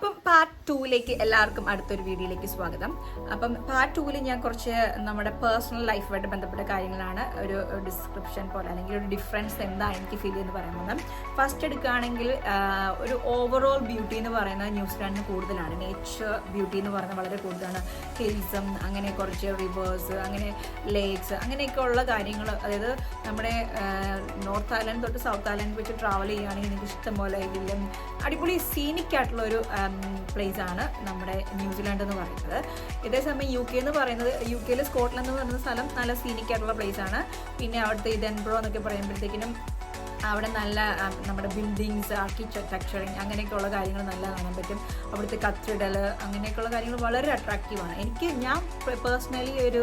അപ്പം പാർട്ട് 2ലേക്ക് എല്ലാവർക്കും അടുത്തൊരു വീഡിയോയിലേക്ക് സ്വാഗതം. അപ്പം പാർട്ട് 2ൽ ഞാൻ കുറച്ച് നമ്മുടെ പേഴ്സണൽ ലൈഫുമായിട്ട് ബന്ധപ്പെട്ട കാര്യങ്ങളാണ് ഒരു ഡിസ്ക്രിപ്ഷൻ പോലെ അല്ലെങ്കിൽ ഒരു ഡിഫറൻസ് എന്താ എനിക്ക് ഫീൽ ചെയ്യുന്നത് പറയുന്നത്. ഫസ്റ്റ് എടുക്കുകയാണെങ്കിൽ ഒരു ഓവറോൾ ബ്യൂട്ടി എന്ന് പറയുന്നത് ന്യൂസിലാൻഡിന് കൂടുതലാണ്. നേച്ചർ ബ്യൂട്ടി എന്ന് പറയുന്നത് വളരെ കൂടുതലാണ്. ഹിൽസും അങ്ങനെ കുറച്ച് റിവേഴ്സ് അങ്ങനെ ലേക്സ് അങ്ങനെയൊക്കെ ഉള്ള കാര്യങ്ങൾ, അതായത് നമ്മുടെ നോർത്ത് ഐലൻഡ് തൊട്ട് സൗത്ത് ഐലൻഡ് വെച്ച് ട്രാവൽ ചെയ്യുകയാണെങ്കിൽ എനിക്ക് ഇഷ്ടംപോലെ ഇതിലും അടിപൊളി സീനിക് ആയിട്ടുള്ള ഒരു പ്ലേസ് ആണ് നമ്മുടെ ന്യൂസിലാൻഡ് എന്ന് പറയുന്നത്. ഇതേസമയം യു കെ എന്ന് പറയുന്നത്, യു കെയിൽ സ്കോട്ട്ലൻഡ് എന്ന് പറയുന്ന സ്ഥലം നല്ല സീനിക് ആയിട്ടുള്ള പ്ലേസ് ആണ്. പിന്നെ അവിടുത്തെ എഡിൻബറോ എന്നൊക്കെ പറയുമ്പോഴത്തേക്കിനും അവിടെ നല്ല നമ്മുടെ ബിൽഡിങ്സ്, ആർക്കിടെക്ചറിങ് അങ്ങനെയൊക്കെയുള്ള കാര്യങ്ങൾ നല്ല കാണാൻ പറ്റും. അവിടുത്തെ കത്തീഡ്രൽ അങ്ങനെയൊക്കെയുള്ള കാര്യങ്ങൾ വളരെ അട്രാക്റ്റീവാണ്. ഞാൻ പേഴ്സണലി ഒരു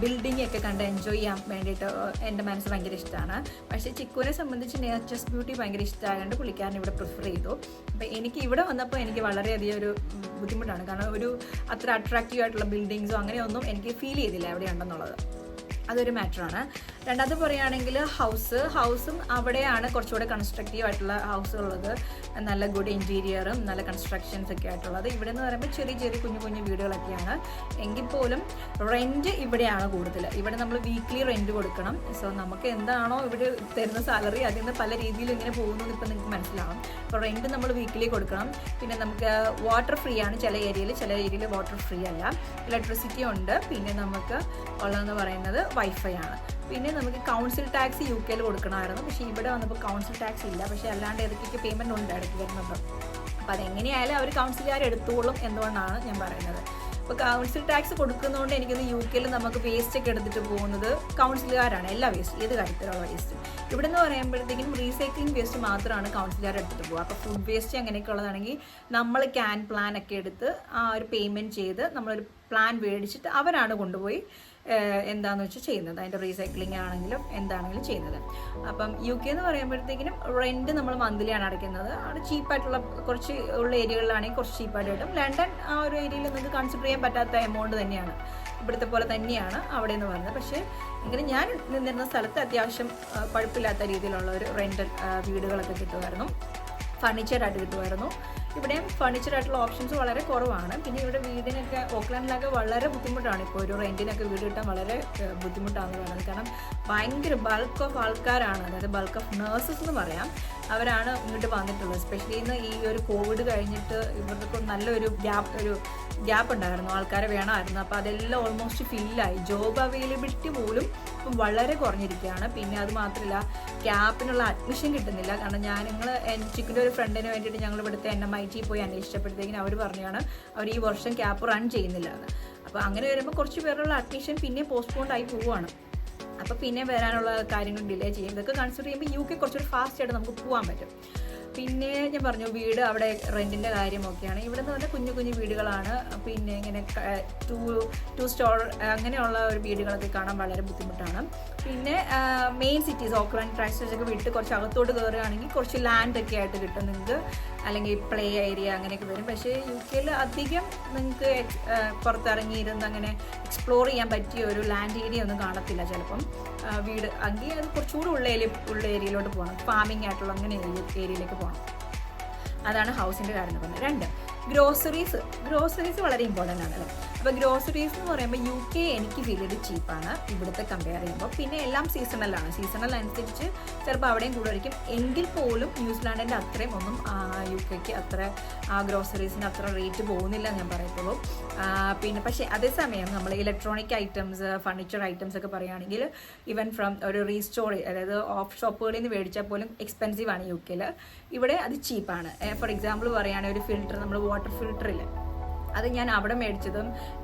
ബിൽഡിംഗ് ഒക്കെ കണ്ട് എൻജോയ് ചെയ്യാൻ വേണ്ടിയിട്ട് എൻ്റെ മനസ്സ് ഭയങ്കര ഇഷ്ടമാണ്. പക്ഷേ ചിക്കുവിനെ സംബന്ധിച്ച് നേച്ചർ ബ്യൂട്ടി ഭയങ്കര ഇഷ്ടമായതുകൊണ്ട് പുള്ളിക്കാരൻ ഇവിടെ പ്രിഫർ ചെയ്തു. അപ്പോൾ എനിക്ക് ഇവിടെ വന്നപ്പോൾ എനിക്ക് വളരെയധികം ഒരു ബുദ്ധിമുട്ടാണ്. കാരണം ഒരു അത്ര അട്രാക്റ്റീവ് ആയിട്ടുള്ള ബിൽഡിങ്സോ അങ്ങനെയൊന്നും എനിക്ക് ഫീൽ ചെയ്തില്ല എവിടെ ഉണ്ടെന്നുള്ളത്. അതൊരു മാറ്ററാണ്. രണ്ടാമത് പറയുകയാണെങ്കിൽ ഹൗസും അവിടെയാണ് കുറച്ചുകൂടെ കൺസ്ട്രക്റ്റീവ് ആയിട്ടുള്ള ഹൗസുള്ളത്, നല്ല ഗുഡ് ഇൻറ്റീരിയറും നല്ല കൺസ്ട്രക്ഷൻസ് ഒക്കെ ആയിട്ടുള്ളത്. ഇവിടെ എന്ന് പറയുമ്പോൾ ചെറിയ ചെറിയ കുഞ്ഞു വീടുകളൊക്കെയാണ്. എങ്കിൽ പോലും റെൻറ്റ് ഇവിടെയാണ് കൂടുതൽ. ഇവിടെ നമ്മൾ വീക്ക്ലി റെൻറ്റ് കൊടുക്കണം. സോ നമുക്ക് എന്താണോ ഇവിടെ തരുന്ന സാലറി അതിൽ നിന്ന് പല രീതിയിൽ ഇങ്ങനെ പോകുന്നത് ഇപ്പം നിങ്ങൾക്ക് മനസ്സിലാവും. അപ്പോൾ റെൻറ്റ് നമ്മൾ വീക്ക്ലി കൊടുക്കണം. പിന്നെ നമുക്ക് വാട്ടർ ഫ്രീ ആണ് ചില ഏരിയയിൽ വാട്ടർ ഫ്രീ അല്ല. ഇലക്ട്രിസിറ്റി ഉണ്ട്. പിന്നെ നമുക്ക് ഉള്ളതെന്ന് പറയുന്നത് വൈഫൈ ആണ്. പിന്നെ നമുക്ക് കൗൺസിൽ ടാക്സ് യു കെയിൽ കൊടുക്കണമായിരുന്നു. പക്ഷേ ഇവിടെ വന്നപ്പോൾ കൗൺസിൽ ടാക്സ് ഇല്ല. പക്ഷേ അല്ലാണ്ട് ഏതൊക്കെ പേയ്മെൻറ്റ് ഉണ്ട് ഇടയ്ക്ക് വരുന്നത്. അപ്പോൾ അതെങ്ങനെയായാലും അവർ കൗൺസിലുകാർ എടുത്തോളും എന്തുകൊണ്ടാണ് ഞാൻ പറയുന്നത്. അപ്പോൾ കൗൺസിൽ ടാക്സ് കൊടുക്കുന്നതുകൊണ്ട് എനിക്കൊന്ന് യു കെയിൽ നമുക്ക് വേസ്റ്റ് ഒക്കെ എടുത്തിട്ട് പോകുന്നത് കൗൺസിലുകാരാണ്. എല്ലാ വേസ്റ്റ്, ഏത് കാര്യത്തിലുള്ള വേസ്റ്റ്. ഇവിടെ നിന്ന് പറയുമ്പോഴത്തേക്കും റീസൈക്ലിംഗ് വേസ്റ്റ് മാത്രമാണ് കൗൺസിലുകാർ എടുത്തിട്ട് പോകുക. അപ്പോൾ ഫുഡ് വേസ്റ്റ് അങ്ങനെയൊക്കെ ഉള്ളതാണെങ്കിൽ നമ്മൾ പ്ലാൻ ഒക്കെ എടുത്ത് ആ ഒരു പേയ്മെൻറ്റ് ചെയ്ത് നമ്മളൊരു പ്ലാൻ മേടിച്ചിട്ട് അവരാണ് കൊണ്ടുപോയി എന്താണെന്ന് വെച്ചാൽ ചെയ്യുന്നത്. അതിൻ്റെ റീസൈക്ലിംഗ് ആണെങ്കിലും എന്താണെങ്കിലും ചെയ്യുന്നത്. അപ്പം യു കെ എന്ന് പറയുമ്പോഴത്തേക്കിനും റെൻറ്റ് നമ്മൾ മന്ത്ലിയാണ് അടയ്ക്കുന്നത്. അവിടെ ചീപ്പായിട്ടുള്ള കുറച്ച് ഉള്ള ഏരിയകളിലാണെങ്കിൽ കുറച്ച് ചീപ്പായിട്ട് കിട്ടും. ലണ്ടൻ ആ ഒരു ഏരിയയിൽ നിങ്ങൾക്ക് കൺസിഡർ ചെയ്യാൻ പറ്റാത്ത എമൗണ്ട് തന്നെയാണ്, ഇവിടുത്തെ പോലെ തന്നെയാണ് അവിടെ എന്ന് പറയുന്നത്. പക്ഷേ എങ്കിലും ഞാൻ നിന്നിരുന്ന സ്ഥലത്ത് അത്യാവശ്യം കുഴപ്പമില്ലാത്ത രീതിയിലുള്ള ഒരു റെൻ്റൽ വീടുകളൊക്കെ കിട്ടുമായിരുന്നു, ഫർണിച്ചറായിട്ട് കിട്ടുമായിരുന്നു. ഇവിടെയും ഫർണിച്ചറായിട്ടുള്ള ഓപ്ഷൻസ് വളരെ കുറവാണ്. പിന്നെ ഇവിടെ വീടിനൊക്കെ ഓക്ലാൻഡിലൊക്കെ വളരെ ബുദ്ധിമുട്ടാണ്. ഇപ്പോൾ ഒരു റെൻറ്റിനൊക്കെ വീട് കിട്ടാൻ വളരെ ബുദ്ധിമുട്ടാണെന്ന് പറയുന്നത്. കാരണം ഭയങ്കര ബൾക്ക് ഓഫ് ആൾക്കാരാണ്, അതായത് ബൾക്ക് ഓഫ് നേഴ്സസ് എന്ന് പറയാം, അവരാണ് ഇങ്ങോട്ട് വന്നിട്ടുള്ളത്. എസ്പെഷ്യലി ഇന്ന് ഈ ഒരു കോവിഡ് കഴിഞ്ഞിട്ട് ഇവർക്ക് നല്ലൊരു ഗ്യാപ്പ് ഉണ്ടായിരുന്നു, ആൾക്കാരെ വേണമായിരുന്നു. അപ്പോൾ അതെല്ലാം ഓൾമോസ്റ്റ് ഫില്ലായി. ജോബ് അവൈലബിലിറ്റി പോലും ഇപ്പം വളരെ കുറഞ്ഞിരിക്കുകയാണ്. പിന്നെ അത് മാത്രമല്ല, ക്യാപ്പിനുള്ള അഡ്മിഷൻ കിട്ടുന്നില്ല. കാരണം ചിക്കിൻ്റെ ഒരു ഫ്രണ്ടിന് വേണ്ടിയിട്ട് ഞങ്ങൾ ഇവിടുത്തെ NMIT പോയി അന്വേഷിച്ചപ്പോഴത്തേക്കിനും അവർ പറഞ്ഞാണ് അവർ ഈ വർഷം ക്യാപ്പ് റൺ ചെയ്യുന്നില്ല എന്ന്. അപ്പോൾ അങ്ങനെ വരുമ്പോൾ കുറച്ച് പേരുള്ള അഡ്മിഷൻ പിന്നെ പോസ്റ്റ്പോണ്ട് ആയി പോവുകയാണ്. അപ്പോൾ പിന്നെ വരാനുള്ള കാര്യങ്ങൾ ഡിലേ ചെയ്യും. ഇതൊക്കെ കൺസിഡർ ചെയ്യുമ്പോൾ യു കെ കുറച്ചൊരു ഫാസ്റ്റായിട്ട് നമുക്ക് പോകാൻ പറ്റും. പിന്നെ ഞാൻ പറഞ്ഞു വീട് അവിടെ റെൻറ്റിൻ്റെ കാര്യമൊക്കെയാണ്. ഇവിടെ നിന്ന് പറഞ്ഞാൽ കുഞ്ഞു വീടുകളാണ്. പിന്നെ ഇങ്ങനെ ടു സ്റ്റോർ അങ്ങനെയുള്ള ഒരു വീടുകളൊക്കെ കാണാൻ വളരെ ബുദ്ധിമുട്ടാണ്. പിന്നെ മെയിൻ സിറ്റീസ് ഓക്ലാൻഡ് ക്രൈസ്റ്റ്ചർച്ചൊക്കെ വിട്ട് കുറച്ച് അകത്തോട്ട് കയറുകയാണെങ്കിൽ കുറച്ച് ലാൻഡൊക്കെ ആയിട്ട് കിട്ടും നിങ്ങൾക്ക്, അല്ലെങ്കിൽ പ്ലേ ഏരിയ അങ്ങനെയൊക്കെ വരും. പക്ഷേ യു കെയിൽ അധികം നിങ്ങൾക്ക് പുറത്തിറങ്ങിയിരുന്ന് അങ്ങനെ എക്സ്പ്ലോർ ചെയ്യാൻ പറ്റിയ ഒരു ലാൻഡ് ഏരിയ ഒന്നും കാണത്തില്ല ചിലപ്പം. വീട് എങ്കിൽ അത് കുറച്ചുകൂടി ഉള്ള ഏരിയയിലോട്ട് പോകണം, ഫാമിംഗ് ആയിട്ടുള്ള അങ്ങനെ ഏരിയയിലേക്ക് പോകണം. അതാണ് ഹൗസിൻ്റെ കാര്യം എന്ന് പറഞ്ഞത്. 2 ഗ്രോസറീസ് വളരെ ഇമ്പോർട്ടൻ്റ് ആണ്. അപ്പോൾ ഗ്രോസറീസ് എന്ന് പറയുമ്പോൾ യു കെ എനിക്ക് ഫീൽ ചെയ്ത് ചീപ്പാണ് ഇവിടുത്തെ കമ്പയർ ചെയ്യുമ്പോൾ. പിന്നെ എല്ലാം സീസണലാണ്. സീസണൽ അനുസരിച്ച് ചിലപ്പോൾ അവിടെയും കൂടുതലായിരിക്കും. എങ്കിൽ പോലും ന്യൂസിലാൻഡിൻ്റെ അത്രയും ഒന്നും യു കെക്ക് അത്ര ഗ്രോസറീസിന് അത്ര റേറ്റ് പോകുന്നില്ല ഞാൻ പറയത്തുള്ളൂ. പിന്നെ പക്ഷേ അതേസമയം നമ്മൾ ഇലക്ട്രോണിക് ഐറ്റംസ്, ഫർണിച്ചർ ഐറ്റംസ് ഒക്കെ പറയുകയാണെങ്കിൽ ഈവൻ ഫ്രം ഒരു റീസ്റ്റോർ, അതായത് ഓഫ് ഷോപ്പുകളിൽ നിന്ന് മേടിച്ചാൽ പോലും എക്സ്പെൻസീവാണ് യു കെയിൽ. ഇവിടെ അത് ചീപ്പാണ്. ഫോർ എക്സാമ്പിൾ പറയുകയാണെങ്കിൽ ഒരു ഫിൽറ്റർ, നമ്മൾ വാട്ടർ ഫിൽറ്ററില്ല, അത് ഞാൻ അവിടെ മേടിച്ചതും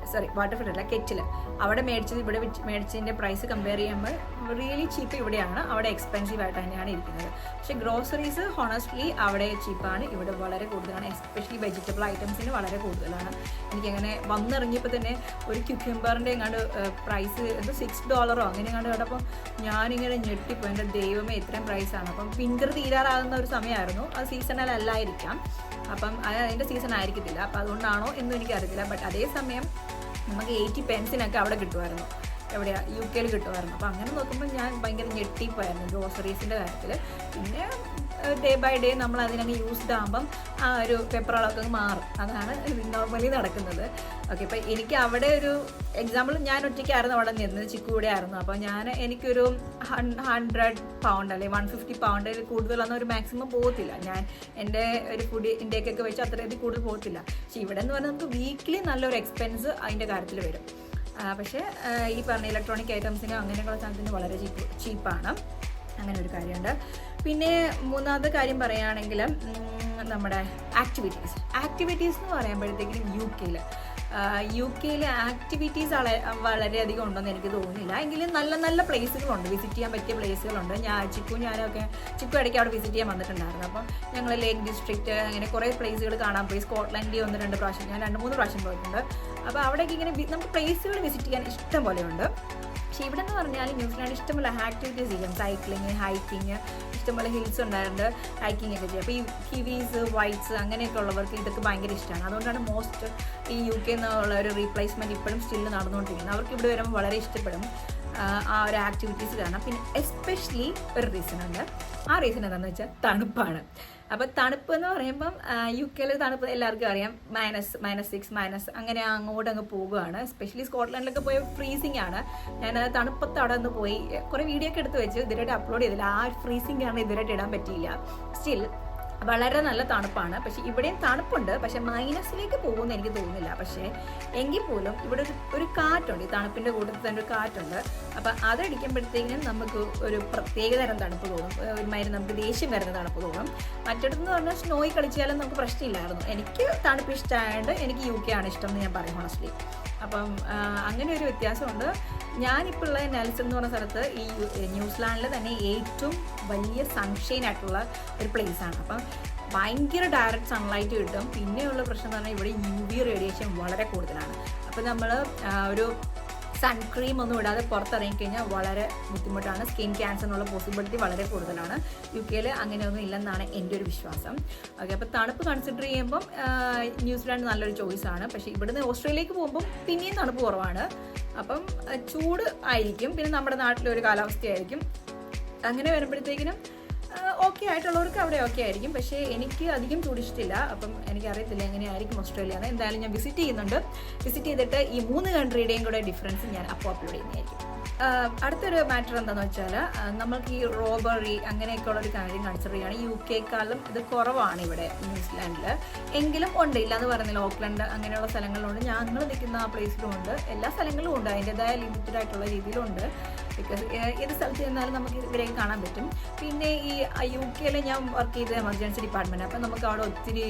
വാട്ടർ ഫിൽറ്ററല്ല, കെറ്റിൽ അവിടെ മേടിച്ചത് ഇവിടെ മേടിച്ചതിൻ്റെ പ്രൈസ് കമ്പയർ ചെയ്യുമ്പോൾ റിയലി ചീപ്പ് ഇവിടെയാണ്. അവിടെ എക്സ്പെൻസീവ് ആയിട്ട് തന്നെയാണ് ഇരിക്കുന്നത്. പക്ഷേ ഗ്രോസറീസ് ഹോണസ്റ്റ്ലി അവിടെ ചീപ്പാണ്, ഇവിടെ വളരെ കൂടുതലാണ്. എസ്പെഷ്യലി വെജിറ്റബിൾ ഐറ്റംസിന് വളരെ കൂടുതലാണ്. എനിക്കങ്ങനെ വന്നിറങ്ങിയപ്പോൾ തന്നെ ഒരു ക്യുക്കംബറിൻ്റെ എങ്ങാണ്ട് പ്രൈസ് $6 അങ്ങനെ എങ്ങാണ്ട് കണ്ടപ്പോൾ ഞാനിങ്ങനെ ഞെട്ടിപ്പോയി. എൻ്റെ ദൈവമേ ഇത്രയും പ്രൈസാണ്. അപ്പം വിൻ്റർ തീരാറാകുന്ന ഒരു സമയമായിരുന്നു, അത് സീസണൽ അല്ലായിരിക്കാം. അപ്പം അതിൻ്റെ സീസൺ ആയിരിക്കത്തില്ല. അപ്പോൾ അതുകൊണ്ടാണോ എന്നും എനിക്കറിയത്തില്ല. ബട്ട് അതേസമയം നമുക്ക് 80 പെൻസിനൊക്കെ അവിടെ കിട്ടുമായിരുന്നു. എവിടെയാണ് യു കെയിൽ കിട്ടുമായിരുന്നു. അപ്പോൾ അങ്ങനെ നോക്കുമ്പോൾ ഞാൻ ഭയങ്കര ഞെട്ടിപ്പോയായിരുന്നു ഗ്രോസറീസിൻ്റെ കാര്യത്തിൽ. പിന്നെ ഡേ ബൈ ഡേ നമ്മൾ അതിനങ്ങ് യൂസ്ഡ് ആകുമ്പം ആ ഒരു പെപ്പറുകളൊക്കെ മാറും. അതാണ് നോർമലി നടക്കുന്നത്. ഓക്കെ, അപ്പോൾ എനിക്ക് അവിടെ ഒരു എക്സാമ്പിൾ, ഞാൻ ഒറ്റയ്ക്കായിരുന്നു അവിടെ നിന്നത്, ചിക്കു കൂടെ ആയിരുന്നു. അപ്പോൾ എനിക്കൊരു 100 പൗണ്ട് അല്ലെങ്കിൽ 150 പൗണ്ട് കൂടുതലൊന്നും ഒരു മാക്സിമം പോകത്തില്ല. ഞാൻ എൻ്റെ ഒരു ഫുഡ് ഇൻടേക്കൊക്കെ വെച്ച് അത്രയധികം കൂടുതൽ പോകത്തില്ല. പക്ഷേ ഇവിടെ എന്ന് പറഞ്ഞാൽ നമുക്ക് വീക്ക്ലി നല്ലൊരു എക്സ്പെൻസ് അതിൻ്റെ കാര്യത്തിൽ വരും. പക്ഷേ ഈ പറഞ്ഞ ഇലക്ട്രോണിക് ഐറ്റംസിന് അങ്ങനെയുള്ള സാധനത്തിന് വളരെ ചീപ്പാണ്. അങ്ങനെ ഒരു കാര്യമുണ്ട്. പിന്നെ മൂന്നാമത്തെ കാര്യം പറയുകയാണെങ്കിൽ നമ്മുടെ ആക്ടിവിറ്റീസ് എന്ന് പറയുമ്പോഴത്തേക്കും യു കെയിൽ ആക്ടിവിറ്റീസ് വളരെയധികം ഉണ്ടെന്ന് എനിക്ക് തോന്നുന്നില്ല. എങ്കിലും നല്ല നല്ല പ്ലേസുകളുണ്ട്, വിസിറ്റ് ചെയ്യാൻ പറ്റിയ പ്ലേസുകളുണ്ട്. ചിക്കു ഇടയ്ക്ക് അവിടെ വിസിറ്റ് ചെയ്യാൻ വന്നിട്ടുണ്ടായിരുന്നു. അപ്പം ഞങ്ങൾ ലേക്ക് ഡിസ്ട്രിക്റ്റ് അങ്ങനെ കുറേ പ്ലേസുകൾ കാണാൻ പോയി. സ്കോട്ട്ലൻഡിൽ 1-2 പ്രാവശ്യം, ഞാൻ 2-3 പ്രാവശ്യം പോയിട്ടുണ്ട്. അപ്പോൾ അവിടേക്ക് ഇങ്ങനെ നമുക്ക് പ്ലേസുകൾ വിസിറ്റ് ചെയ്യാൻ ഇഷ്ടം പോലെയുണ്ട്. പക്ഷേ ഇവിടെ എന്ന് പറഞ്ഞാൽ ന്യൂസിലാൻഡ് ഇഷ്ടംപോലെ ആക്ടിവിറ്റീസ് ചെയ്യാം. സൈക്ലിങ്, ഹൈക്കിങ്, ഇഷ്ടംപോലെ ഹിൽസ് ഉണ്ടായിട്ടുണ്ട്, ഹൈക്കിംഗ് ഒക്കെ ചെയ്യാം. അപ്പോൾ ഈ കിവീസ്, വൈറ്റ്സ് അങ്ങനെയൊക്കെ ഉള്ളവർക്ക് ഇതൊക്കെ ഭയങ്കര ഇഷ്ടമാണ്. അതുകൊണ്ടാണ് മോസ്റ്റ് ഈ UK എന്നുള്ള ഒരു റീപ്ലേസ്മെൻറ്റ് ഇപ്പോഴും സ്റ്റിൽ നടന്നുകൊണ്ടിരിക്കുന്നത്. അവർക്ക് ഇവിടെ വരുമ്പോൾ വളരെ ഇഷ്ടപ്പെടും ആ ഒരു ആക്ടിവിറ്റീസ് കാണാം. പിന്നെ എസ്പെഷ്യലി ഒരു റീസൺ ഉണ്ട്. ആ റീസൺ എന്താണെന്ന് വെച്ചാൽ തണുപ്പാണ്. അപ്പോൾ തണുപ്പ് എന്ന് പറയുമ്പം UK തണുപ്പ് എല്ലാവർക്കും അറിയാം. -6 അങ്ങനെ അങ്ങ് പോകുകയാണ്. എസ്പെഷ്യലി സ്കോട്ട്ലൻഡിലൊക്കെ പോയ ഫ്രീസിംഗ് ആണ്. ഞാൻ തണുപ്പത്ത് അവിടെ നിന്ന് പോയി കുറേ വീഡിയോ ഒക്കെ എടുത്ത് വെച്ച് ഇതുവരെയായിട്ട് അപ്ലോഡ് ചെയ്തില്ല. ആ ഫ്രീസിംഗ് ആണ് ഇതുവരെയായിട്ട് ഇടാൻ പറ്റിയില്ല. സ്റ്റിൽ വളരെ നല്ല തണുപ്പാണ്. പക്ഷേ ഇവിടെയും തണുപ്പുണ്ട്, പക്ഷേ മൈനസിലേക്ക് പോകുമെന്ന് എനിക്ക് തോന്നുന്നില്ല. പക്ഷേ എങ്കിൽ പോലും ഇവിടെ ഒരു കാറ്റുണ്ട്, ഈ തണുപ്പിൻ്റെ കൂട്ടത്തിൽ തന്നെ ഒരു കാറ്റുണ്ട്. അപ്പം അതടിക്കുമ്പോഴത്തേക്കിനും നമുക്ക് ഒരു പ്രത്യേകതരം തണുപ്പ് തോന്നും, ഒരുമാതിരി നമുക്ക് ദേഷ്യം വരുന്ന തണുപ്പ് തോന്നും. മറ്റിടത്തെന്ന് പറഞ്ഞാൽ സ്നോയിൽ കളിച്ചാലും നമുക്ക് പ്രശ്നമില്ലായിരുന്നു. എനിക്ക് തണുപ്പ് ഇഷ്ടമായതുകൊണ്ട് എനിക്ക് UK ആണ് ഇഷ്ടം എന്ന് ഞാൻ പറയും ഹോണസ്റ്റ്ലി. അപ്പം അങ്ങനെ ഒരു വ്യത്യാസമുണ്ട്. ഞാനിപ്പോൾ ഉള്ള നെൽസൺ എന്ന് പറഞ്ഞ സ്ഥലത്ത് ഈ ന്യൂസിലാൻഡിൽ തന്നെ ഏറ്റവും വലിയ സൺഷൈൻ ആയിട്ടുള്ള ഒരു പ്ലേസാണ്. അപ്പം ഭയങ്കര ഡയറക്റ്റ് സൺലൈറ്റ് കിട്ടും. പിന്നെയുള്ള പ്രശ്നം എന്ന് പറഞ്ഞാൽ ഇവിടെ UV റേഡിയേഷൻ വളരെ കൂടുതലാണ്. അപ്പോൾ നമ്മൾ ഒരു സൺക്രീം ഒന്നും ഇടാതെ പുറത്തിറങ്ങിക്കഴിഞ്ഞാൽ വളരെ ബുദ്ധിമുട്ടാണ്. സ്കിൻ ക്യാൻസറിനുള്ള പോസിബിലിറ്റി വളരെ കൂടുതലാണ്. UK അങ്ങനെയൊന്നും ഇല്ലെന്നാണ് എൻ്റെ ഒരു വിശ്വാസം. ഓക്കെ, അപ്പോൾ തണുപ്പ് കൺസിഡർ ചെയ്യുമ്പം ന്യൂസിലാൻഡ് നല്ലൊരു ചോയ്സാണ്. പക്ഷേ ഇവിടുന്ന് ഓസ്ട്രേലിയക്ക് പോകുമ്പം പിന്നെയും തണുപ്പ് കുറവാണ്. അപ്പം ചൂട് ആയിരിക്കും, പിന്നെ നമ്മുടെ നാട്ടിലൊരു കാലാവസ്ഥയായിരിക്കും. അങ്ങനെ വരുമ്പോഴത്തേക്കിനും ഓക്കെ ആയിട്ടുള്ളവർക്ക് അവിടെ ഓക്കെ ആയിരിക്കും. പക്ഷേ എനിക്ക് അധികം ചൂട് ഇഷ്ടമില്ല. അപ്പം എനിക്കറിയത്തില്ല എങ്ങനെയായിരിക്കും ഓസ്ട്രേലിയ എന്ന്. എന്തായാലും ഞാൻ വിസിറ്റ് ചെയ്യുന്നുണ്ട്. വിസിറ്റ് ചെയ്തിട്ട് ഈ 3 കൺട്രിയുടെയും കൂടെ ഡിഫറൻസ് ഞാൻ അപ്പോൾ അപ്ലോഡ് ചെയ്യുന്നതായിരിക്കും. അടുത്തൊരു മാറ്റർ എന്താണെന്ന് വെച്ചാൽ നമ്മൾക്ക് ഈ റോബറി അങ്ങനെയൊക്കെ ഉള്ളൊരു കാര്യം കൺസിഡർ ചെയ്യുകയാണ്. UK ഇത് കുറവാണ് ഇവിടെ ന്യൂസിലാൻഡിൽ. എങ്കിലും ഉണ്ട്, ഇല്ലയെന്ന് പറയുന്നില്ല. ഓക്ലൻഡ് അങ്ങനെയുള്ള സ്ഥലങ്ങളിലുണ്ട്, ഞങ്ങൾ നിൽക്കുന്ന ആ പ്ലേസിലും ഉണ്ട്, എല്ലാ സ്ഥലങ്ങളിലും ഉണ്ട്. അതിൻ്റെതായ ലിമിറ്റഡ് ആയിട്ടുള്ള രീതിയിലുണ്ട്. ബിക്കോസ് ഏത് സ്ഥലത്ത് ചെന്നാലും നമുക്ക് ഇവരെയൊക്കെ കാണാൻ പറ്റും. പിന്നെ ഈ UK ഞാൻ വർക്ക് ചെയ്ത എമർജൻസി ഡിപ്പാർട്ട്മെൻറ്റ്. അപ്പം നമുക്ക് അവിടെ ഒത്തിരി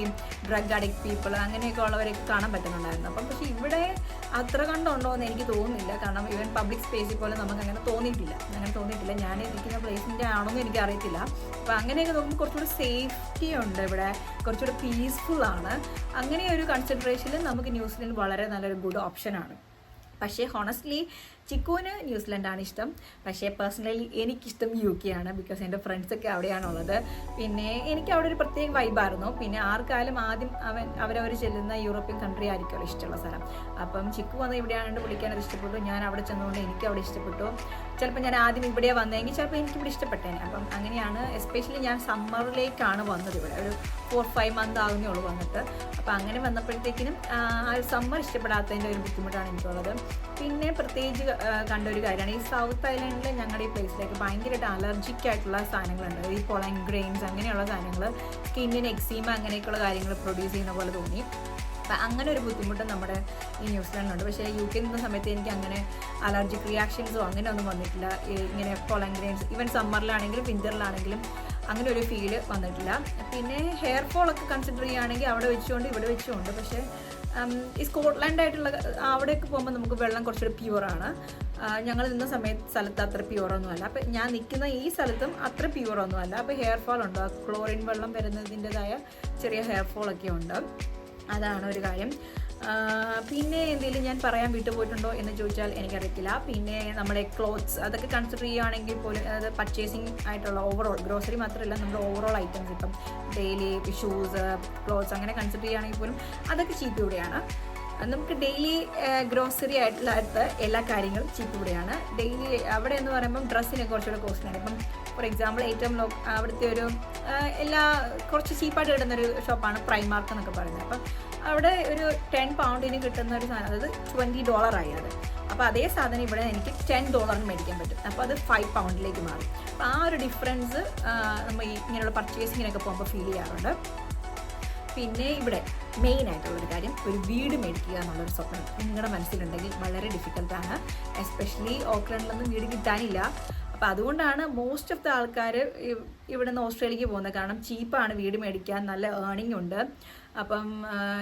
ഡ്രഗ് അഡിക്റ്റ് പീപ്പിൾ അങ്ങനെയൊക്കെ ഉള്ളവരെയൊക്കെ കാണാൻ പറ്റുന്നുണ്ടായിരുന്നു. അപ്പം പക്ഷേ ഇവിടെ അത്ര കണ്ടുണ്ടോ എന്ന് എനിക്ക് തോന്നുന്നില്ല. കാരണം ഈവൻ പബ്ലിക് സ്പേസിൽ പോലെ നമുക്ക് അങ്ങനെ തോന്നിയിട്ടില്ല. ഞാൻ ഇരിക്കുന്ന പ്ലേസിൻ്റെ ആണോന്നും എനിക്ക് അറിയത്തില്ല. അപ്പോൾ അങ്ങനെയൊക്കെ നോക്കുമ്പോൾ കുറച്ചുകൂടി സേഫ്റ്റി ഉണ്ട് ഇവിടെ, കുറച്ചുകൂടി പീസ്ഫുള്ളാണ്. അങ്ങനെ ഒരു കൺസിഡറേഷനിൽ നമുക്ക് ന്യൂസിലാൻഡ് വളരെ നല്ലൊരു ഗുഡ് ഓപ്ഷനാണ്. പക്ഷേ ഹോണസ്റ്റ്ലി ചിക്കുവിന് ന്യൂസിലൻഡാണ് ഇഷ്ടം. പക്ഷേ പേഴ്സണലി എനിക്കിഷ്ടം UK ആണ്. ബിക്കോസ് എൻ്റെ ഫ്രണ്ട്സൊക്കെ അവിടെയാണുള്ളത്. പിന്നെ എനിക്ക് അവിടെ ഒരു പ്രത്യേക വൈബായിരുന്നു. പിന്നെ ആർക്കായാലും ആദ്യം അവരവർ ചെല്ലുന്ന യൂറോപ്യൻ കൺട്രി ആയിരിക്കുമല്ലോ ഇഷ്ടമുള്ള സ്ഥലം. അപ്പം ചിക്കു വന്ന് ഇവിടെയാണെന്ന് വിളിക്കാനത് ഇഷ്ടപ്പെട്ടു. ഞാൻ അവിടെ ചെന്നുകൊണ്ട് എനിക്ക് അവിടെ ഇഷ്ടപ്പെട്ടു. ചിലപ്പോൾ ഞാൻ ആദ്യം ഇവിടെ വന്നെങ്കിൽ ചിലപ്പോൾ എനിക്കിവിടെ ഇഷ്ടപ്പെട്ടേനെ. അപ്പം അങ്ങനെയാണ്. എസ്പെഷ്യലി ഞാൻ സമ്മറിലേക്കാണ് വന്നത്. ഇവിടെ ഒരു 4-5 മന്ത് ആകുന്നേ ഉള്ളൂ വന്നിട്ട്. അപ്പോൾ അങ്ങനെ വന്നപ്പോഴത്തേക്കിനും ആ സമ്മർ ഇഷ്ടപ്പെടാത്തതിൻ്റെ ഒരു ബുദ്ധിമുട്ടാണ് എനിക്കുള്ളത്. പിന്നെ പ്രത്യേകിച്ച് കണ്ടൊരു കാര്യമാണ് ഈ സൗത്ത് ഐലൻഡിൽ ഞങ്ങളുടെ ഈ പ്ലേസിലേക്ക് ഭയങ്കരമായിട്ട് അലർജിക് ആയിട്ടുള്ള സാധനങ്ങളുണ്ട്. ഈ പൊളൻ ഗ്രെയിൻസ് അങ്ങനെയുള്ള സാധനങ്ങൾ, സ്കിന്നിന് എക്സീമ അങ്ങനെയൊക്കെയുള്ള കാര്യങ്ങൾ പ്രൊഡ്യൂസ് ചെയ്യുന്ന പോലെ തോന്നി. അപ്പം അങ്ങനെ ഒരു ബുദ്ധിമുട്ട് നമ്മുടെ ഈ ന്യൂസിലാൻഡിലുണ്ട്. പക്ഷേ UK നിന്ന സമയത്ത് എനിക്ക് അങ്ങനെ അലർജിക് റിയാക്ഷൻസോ അങ്ങനെ ഒന്നും വന്നിട്ടില്ല. ഇങ്ങനെ പൊളൻ ഗ്രെയിൻസ് ഈവൻ സമ്മറിലാണെങ്കിലും വിൻ്ററിലാണെങ്കിലും അങ്ങനെ ഒരു ഫീല് വന്നിട്ടില്ല. പിന്നെ ഹെയർ ഫോളൊക്കെ കൺസിഡർ ചെയ്യുകയാണെങ്കിൽ അവിടെ വെച്ചുകൊണ്ട് ഇവിടെ വെച്ചുകൊണ്ട്. പക്ഷേ ഈ സ്കോട്ട്ലാൻഡ് ആയിട്ടുള്ള അവിടേക്ക് പോകുമ്പോൾ നമുക്ക് വെള്ളം കുറച്ചുകൂടി പ്യുവറാണ്. ഞങ്ങൾ നിന്ന സ്ഥലത്ത് അത്ര പ്യുവറൊന്നുമല്ല. അപ്പം ഞാൻ നിൽക്കുന്ന ഈ സ്ഥലത്തും അത്ര പ്യുവറൊന്നുമല്ല. അപ്പോൾ ഹെയർ ഫോൾ ഉണ്ട്, ക്ലോറിൻ വെള്ളം വരുന്നതിൻ്റെതായ ചെറിയ ഹെയർ ഫോളൊക്കെ ഉണ്ട്. അതാണ് ഒരു കാര്യം. പിന്നെ എന്തെങ്കിലും ഞാൻ പറയാൻ വിട്ടുപോയിട്ടുണ്ടോ എന്ന് ചോദിച്ചാൽ എനിക്കറിയത്തില്ല. പിന്നെ നമ്മുടെ ക്ലോത്ത്സ് അതൊക്കെ കൺസിഡർ ചെയ്യുകയാണെങ്കിൽ പോലും അതായത് പർച്ചേസിങ് ആയിട്ടുള്ള ഓവറോൾ ഗ്രോസറി മാത്രമല്ല നമ്മുടെ ഓവറോൾ ഐറ്റംസ് ഇപ്പം ഡെയിലി ഷൂസ് ക്ലോത്ത്സ് അങ്ങനെ കൺസിഡർ ചെയ്യുകയാണെങ്കിൽ പോലും അതൊക്കെ ചീപ്പ് ഇവിടെയാണ്. നമുക്ക് ഡെയിലി ഗ്രോസറി ആയിട്ടുള്ള എല്ലാ കാര്യങ്ങളും ചീപ്പ് ഇവിടെയാണ്. ഡെയിലി അവിടെ എന്ന് പറയുമ്പം ഡ്രസ്സിന് കുറച്ചുകൂടെ കോസ്റ്റ്ലിയാണ്. ഇപ്പം ഫോർ എക്സാമ്പിൾ ഏറ്റവും അവിടുത്തെ ഒരു കുറച്ച് ചീപ്പായിട്ട് കിട്ടുന്നൊരു ഷോപ്പാണ് പ്രൈമാർക്ക് എന്നൊക്കെ പറയുന്നത്. അപ്പം അവിടെ ഒരു 10 pounds കിട്ടുന്ന ഒരു സാധനം, അതായത് $20 ആയി അത്. അപ്പോൾ അതേ സാധനം ഇവിടെ എനിക്ക് $10 മേടിക്കാൻ പറ്റും. അപ്പോൾ അത് 5 pounds മാറി. അപ്പോൾ ആ ഒരു ഡിഫറൻസ് നമ്മൾ ഇങ്ങനെയുള്ള പർച്ചേസിങ്ങിനൊക്കെ പോകുമ്പോൾ ഫീൽ ചെയ്യാറുണ്ട്. പിന്നെ ഇവിടെ മെയിൻ ആയിട്ടുള്ളൊരു കാര്യം, ഒരു വീട് മേടിക്കുക എന്നുള്ളൊരു സ്വപ്നം നിങ്ങളുടെ മനസ്സിലുണ്ടെങ്കിൽ വളരെ ഡിഫിക്കൽട്ടാണ്. എസ്പെഷ്യലി ഓക്ലൻഡിലൊന്നും വീട് കിട്ടാനില്ല. അപ്പോൾ അതുകൊണ്ടാണ് മോസ്റ്റ് ഓഫ് ദ ആൾക്കാർ ഇവിടെ നിന്ന് ഓസ്ട്രേലിയക്ക് പോകുന്നത്. കാരണം ചീപ്പാണ് വീട് മേടിക്കാൻ, നല്ല ഏർണിംഗ് ഉണ്ട്. അപ്പം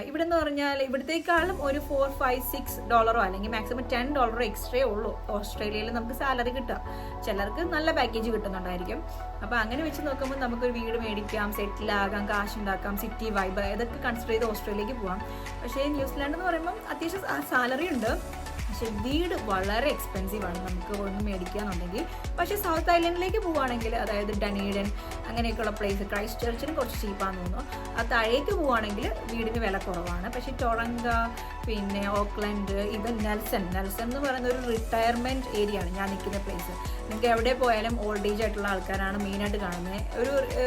ഇവിടെ എന്ന് പറഞ്ഞാൽ ഇവിടത്തേക്കാളും ഒരു $4-5-6 അല്ലെങ്കിൽ മാക്സിമം $10 എക്സ്ട്രേ ഉള്ളൂ ഓസ്ട്രേലിയയിൽ നമുക്ക് സാലറി കിട്ടുക. ചിലർക്ക് നല്ല പാക്കേജ് കിട്ടുന്നുണ്ടായിരിക്കും. അപ്പോൾ അങ്ങനെ വെച്ച് നോക്കുമ്പോൾ നമുക്കൊരു വീട് മേടിക്കാം, സെറ്റിലാകാം, കാശുണ്ടാക്കാം, സിറ്റി വൈബ് ഇതൊക്കെ കൺസിഡർ ചെയ്ത് ഓസ്ട്രേലിയക്ക് പോകാം. പക്ഷേ ന്യൂസിലാൻഡ് എന്ന് പറയുമ്പം അത്യാവശ്യം സാലറി ഉണ്ട്, പക്ഷേ വീട് വളരെ എക്സ്പെൻസീവാണ് നമുക്ക് ഒന്ന് മേടിക്കുക എന്നുണ്ടെങ്കിൽ. പക്ഷേ സൗത്ത് ഐലൻഡിലേക്ക് പോവുകയാണെങ്കിൽ, അതായത് ഡനീഡൻ അങ്ങനെയൊക്കെയുള്ള പ്ലേസ്, ക്രൈസ്റ്റ് ചർച്ചിന് കുറച്ച് ചീപ്പാന്ന് തോന്നുന്നു. ആ താഴേക്ക് പോവുകയാണെങ്കിൽ വീടിന് വില കുറവാണ്. പക്ഷേ ടൊറൻഗ, പിന്നെ ഓക്ലൻഡ്, ഇത് നെൽസൺ എന്ന് പറയുന്ന ഒരു റിട്ടയർമെൻറ്റ് ഏരിയ ആണ് ഞാൻ നിൽക്കുന്ന പ്ലേസ്. നിങ്ങൾക്ക് എവിടെ പോയാലും ഓൾഡ് ഏജ് ആയിട്ടുള്ള ആൾക്കാരാണ് മെയിനായിട്ട് കാണുന്നത്.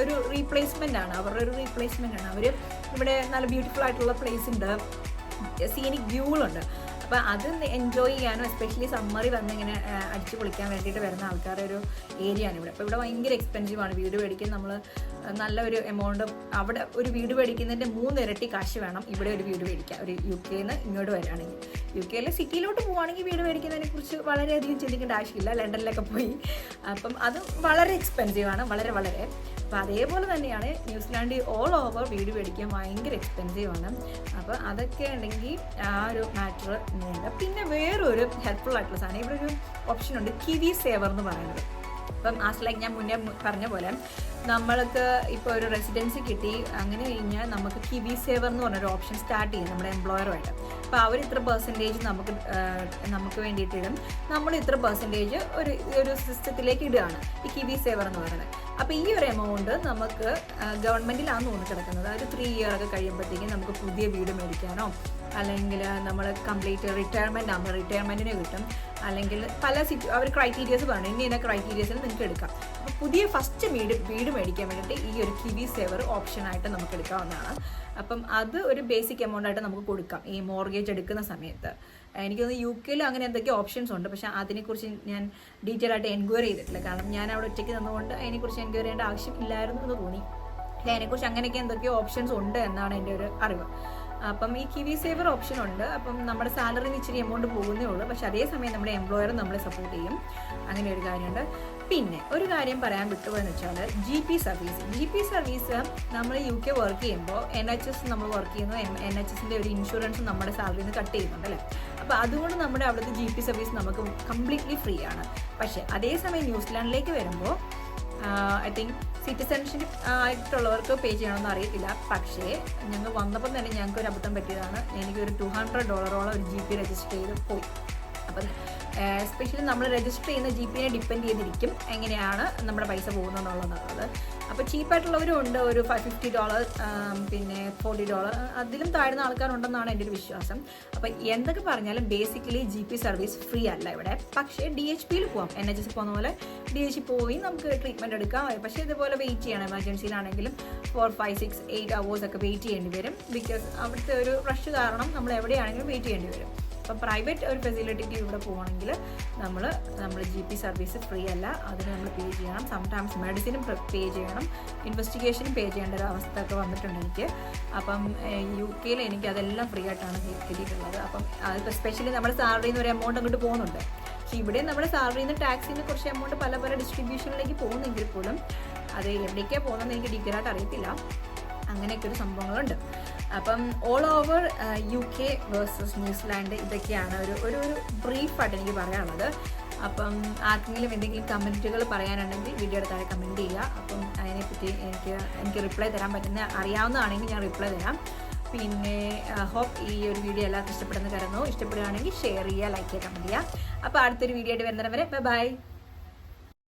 ഒരു റീപ്ലേസ്മെൻ്റ് ആണ്, അവരുടെ ഒരു റീപ്ലേസ്മെൻ്റ് ആണ്. അവർ ഇവിടെ നല്ല ബ്യൂട്ടിഫുൾ ആയിട്ടുള്ള പ്ലേസ് ഉണ്ട്, സീനിക് വ്യൂകളുണ്ട്. അപ്പോൾ അത് എൻജോയ് ചെയ്യാനും എസ്പെഷ്യലി സമ്മറിൽ വന്ന് ഇങ്ങനെ അടിച്ചു പൊളിക്കാൻ വേണ്ടിയിട്ട് വരുന്ന ആൾക്കാരുടെ ഒരു ഏരിയ ആണ് ഇവിടെ. അപ്പോൾ ഇവിടെ ഭയങ്കര എക്സ്പെൻസീവാണ് വീട് മേടിക്കാൻ. നമ്മൾ നല്ല ഒരു എമൗണ്ട്, അവിടെ ഒരു വീട് മേടിക്കുന്നതിൻ്റെ 3 ഇരട്ടി കാശ് വേണം ഇവിടെ ഒരു വീട് മേടിക്കാം. ഒരു UK നിന്ന് ഇങ്ങോട്ട് വരികയാണെങ്കിൽ. UK സിറ്റിയിലോട്ട് പോവുകയാണെങ്കിൽ വീട് മേടിക്കുന്നതിനെ കുറിച്ച് വളരെയധികം ചിന്തിക്കേണ്ട ആവശ്യമില്ല, ലണ്ടനിലൊക്കെ പോയി. അപ്പം അത് വളരെ എക്സ്പെൻസീവാണ്, വളരെ. അപ്പോൾ അതേപോലെ തന്നെയാണ് ന്യൂസിലാൻഡിൽ ഓൾ ഓവർ വീട് മേടിക്കാൻ ഭയങ്കര എക്സ്പെൻസീവാണ്. അപ്പോൾ അതൊക്കെ ഉണ്ടെങ്കിൽ ആ ഒരു മാറ്റർ ഉണ്ട്. പിന്നെ വേറൊരു ഹെൽപ്ഫുൾ ആയിട്ടുള്ള സാധനം, ഇവിടെ ഒരു ഓപ്ഷനുണ്ട്, കിവി സേവർ എന്ന് പറയുന്നത്. അപ്പം ലൈക്ക് ഞാൻ മുന്നേ പറഞ്ഞ പോലെ നമ്മൾക്ക് ഇപ്പോൾ ഒരു റെസിഡൻസി കിട്ടി, അങ്ങനെ കഴിഞ്ഞാൽ നമുക്ക് കിവി സേവർ എന്ന് പറഞ്ഞൊരു ഓപ്ഷൻ സ്റ്റാർട്ട് ചെയ്യും നമ്മുടെ എംപ്ലോയറുമായിട്ട്. അപ്പോൾ അവർ ഇത്ര പെർസെൻറ്റേജ് നമുക്ക് വേണ്ടിയിട്ട് ഇടും. നമ്മൾ ഇത്ര പെർസെൻറ്റേജ് ഒരു സിസ്റ്റത്തിലേക്ക് ഇടുകയാണ് ഈ കിവി സേവർ എന്ന് പറയുന്നത്. അപ്പോൾ ഈ ഒരു എമൗണ്ട് നമുക്ക് ഗവൺമെൻറ്റിലാണ് തോന്നി കിടക്കുന്നത്. ഒരു 3 year ഒക്കെ കഴിയുമ്പോഴത്തേക്കും നമുക്ക് പുതിയ വീട് മേടിക്കാനോ, അല്ലെങ്കിൽ നമ്മൾ കംപ്ലീറ്റ് റിട്ടയർമെൻറ്റ് ആകുമ്പോൾ റിട്ടയർമെൻറ്റിന് കിട്ടും. അല്ലെങ്കിൽ അവർ ക്രൈറ്റീരിയസ് പറഞ്ഞു, ഇന്ന ക്രൈറ്റീരിയസിൽ നിങ്ങൾക്ക് എടുക്കാം. അപ്പോൾ പുതിയ ഫസ്റ്റ് വീട് മേടിക്കാൻ വേണ്ടിയിട്ട് ഈ ഒരു കിവി സേവർ ഓപ്ഷനായിട്ട് നമുക്ക് എടുക്കാവുന്നതാണ്. അപ്പം അത് ഒരു ബേസിക് എമൗണ്ട് ആയിട്ട് നമുക്ക് കൊടുക്കാം ഈ മോർഗേജ് എടുക്കുന്ന സമയത്ത്. എനിക്ക് തോന്നുന്നു UK അങ്ങനെ എന്തൊക്കെ ഓപ്ഷൻസ് ഉണ്ട്, പക്ഷേ അതിനെക്കുറിച്ച് ഞാൻ ഡീറ്റെയിൽ ആയിട്ട് എൻക്വയറി ചെയ്തിട്ടില്ല. കാരണം ഞാൻ അവിടെ ഒറ്റയ്ക്ക് നിന്നുകൊണ്ട് അതിനെക്കുറിച്ച് എൻക്വയറി ചെയ്യേണ്ട ആവശ്യം ഇല്ലായിരുന്നു എന്ന് തോന്നി. അതിനെക്കുറിച്ച് അങ്ങനെയൊക്കെ എന്തൊക്കെയോ ഓപ്ഷൻസ് ഉണ്ട് എന്നാണ് എൻ്റെ ഒരു അറിവ്. അപ്പം ഈ കിവി സേവർ ഓപ്ഷൻ ഉണ്ട്. അപ്പം നമ്മുടെ സാലറിന് ഇച്ചിരി എമൗണ്ട് പോകുന്നേ ഉള്ളൂ, പക്ഷെ അതേസമയം നമ്മുടെ എംപ്ലോയർ നമ്മളെ സപ്പോർട്ട് ചെയ്യും. അങ്ങനെ ഒരു കാര്യമുണ്ട്. പിന്നെ ഒരു കാര്യം പറയാൻ വിട്ടുപോയെന്ന് വെച്ചാൽ GP സർവീസ് നമ്മൾ UK വർക്ക് ചെയ്യുമ്പോൾ NHS നമ്മൾ വർക്ക് ചെയ്യുന്നു, NHSൻ്റെ ഒരു ഇൻഷുറൻസ് നമ്മുടെ സാലറിയിൽ നിന്ന് കട്ട് ചെയ്യുന്നുണ്ട് അല്ലേ. അപ്പോൾ അതുകൊണ്ട് നമ്മുടെ അവിടുത്തെ GP സർവീസ് നമുക്ക് കംപ്ലീറ്റ്ലി ഫ്രീ ആണ്. പക്ഷേ അതേസമയം ന്യൂസിലാൻഡിലേക്ക് വരുമ്പോൾ ഐ തിങ്ക് സിറ്റിസൺഷിപ്പ് ആയിട്ടുള്ളവർക്ക് പേ ചെയ്യണമെന്ന് അറിയത്തില്ല. പക്ഷേ ഞങ്ങൾ വന്നപ്പം തന്നെ ഞങ്ങൾക്ക് ഒരു അബദ്ധം പറ്റിയതാണ്. എനിക്കൊരു $200 ഒരു GP രജിസ്റ്റർ ചെയ്ത് പോയി. അപ്പം എസ്പെഷ്യലി നമ്മൾ രജിസ്റ്റർ ചെയ്യുന്ന GPനെ ഡിപ്പെൻഡ് ചെയ്തിരിക്കും എങ്ങനെയാണ് നമ്മുടെ പൈസ പോകുന്നതെന്നുള്ളത്. അപ്പോൾ ചീപ്പായിട്ടുള്ളവരും ഉണ്ട്, ഒരു $50, പിന്നെ $40, അതിലും താഴ്ന്ന ആൾക്കാരുണ്ടെന്നാണ് എൻ്റെ ഒരു വിശ്വാസം. അപ്പോൾ എന്തൊക്കെ പറഞ്ഞാലും ബേസിക്കലി GP സർവീസ് ഫ്രീ അല്ല ഇവിടെ. പക്ഷേ DHPയിൽ പോകാം, NHS പോകുന്ന പോലെ DHP പോയി നമുക്ക് ട്രീറ്റ്മെൻറ്റ് എടുക്കാം. പക്ഷേ ഇതുപോലെ വെയിറ്റ് ചെയ്യണം. എമർജൻസിയിലാണെങ്കിലും 4, 5, 6, 8 hours ഒക്കെ വെയിറ്റ് ചെയ്യേണ്ടി വരും. ബിക്കോസ് അവിടുത്തെ ഒരു റഷ് കാരണം നമ്മൾ എവിടെയാണെങ്കിലും വെയിറ്റ് ചെയ്യേണ്ടി വരും. അപ്പോൾ പ്രൈവറ്റ് ഒരു ഫെസിലിറ്റിക്ക് ഇവിടെ പോകണമെങ്കിൽ നമ്മൾ GP സർവീസ് ഫ്രീ അല്ല, അതിന് നമ്മൾ പേ ചെയ്യണം. സംടൈംസ് മെഡിസിനും പേ ചെയ്യണം, ഇൻവെസ്റ്റിഗേഷനും പേ ചെയ്യേണ്ട ഒരു അവസ്ഥ ഒക്കെ വന്നിട്ടുണ്ട് എനിക്ക്. അപ്പം UK എനിക്ക് അതെല്ലാം ഫ്രീ ആയിട്ടാണ് കിട്ടിയിട്ടുള്ളത്. അപ്പം അതിപ്പോൾ സ്പെഷ്യലി നമ്മുടെ സാലറിയിൽ നിന്ന് ഒരു എമൗണ്ട് അങ്ങോട്ട് പോകുന്നുണ്ട്. പക്ഷേ ഇവിടെ നമ്മുടെ സാലറിയിൽ നിന്ന് ടാക്സിന് കുറച്ച് എമൗണ്ട് പല ഡിസ്ട്രിബ്യൂഷനിലേക്ക് പോകുന്നെങ്കിൽ പോലും അത് എവിടേക്കാണ് പോകുന്നതെന്ന് എനിക്ക് ഡീറ്റെയിൽ ആയിട്ട് അറിയത്തില്ല. അങ്ങനെയൊക്കെ ഒരു സംഭവങ്ങളുണ്ട്. അപ്പം all over UK versus New Zealand ഇതൊക്കെയാണ് ഒരു ബ്രീഫായിട്ട് എനിക്ക് പറയാനുള്ളത്. അപ്പം ആർക്കെങ്കിലും എന്തെങ്കിലും കമൻറ്റുകൾ പറയാനുണ്ടെങ്കിൽ വീഡിയോയുടെ താഴെ കമൻറ്റ് ചെയ്യുക. അപ്പം അതിനെപ്പറ്റി എനിക്ക് റിപ്ലൈ തരാൻ അറിയാവുന്നതാണെങ്കിൽ ഞാൻ റിപ്ലൈ തരാം. പിന്നെ ഹോപ്പ് ഈ ഒരു വീഡിയോ എല്ലാവർക്കും ഇഷ്ടപ്പെടുന്ന കരുതുന്നു. ഇഷ്ടപ്പെടുകയാണെങ്കിൽ ഷെയർ ചെയ്യുക, ലൈക്ക് ചെയ്യുക, കമൻറ്റ് ചെയ്യുക. അപ്പോൾ അടുത്തൊരു വീഡിയോ ആയിട്ട് വരുന്നവരെ ബൈ.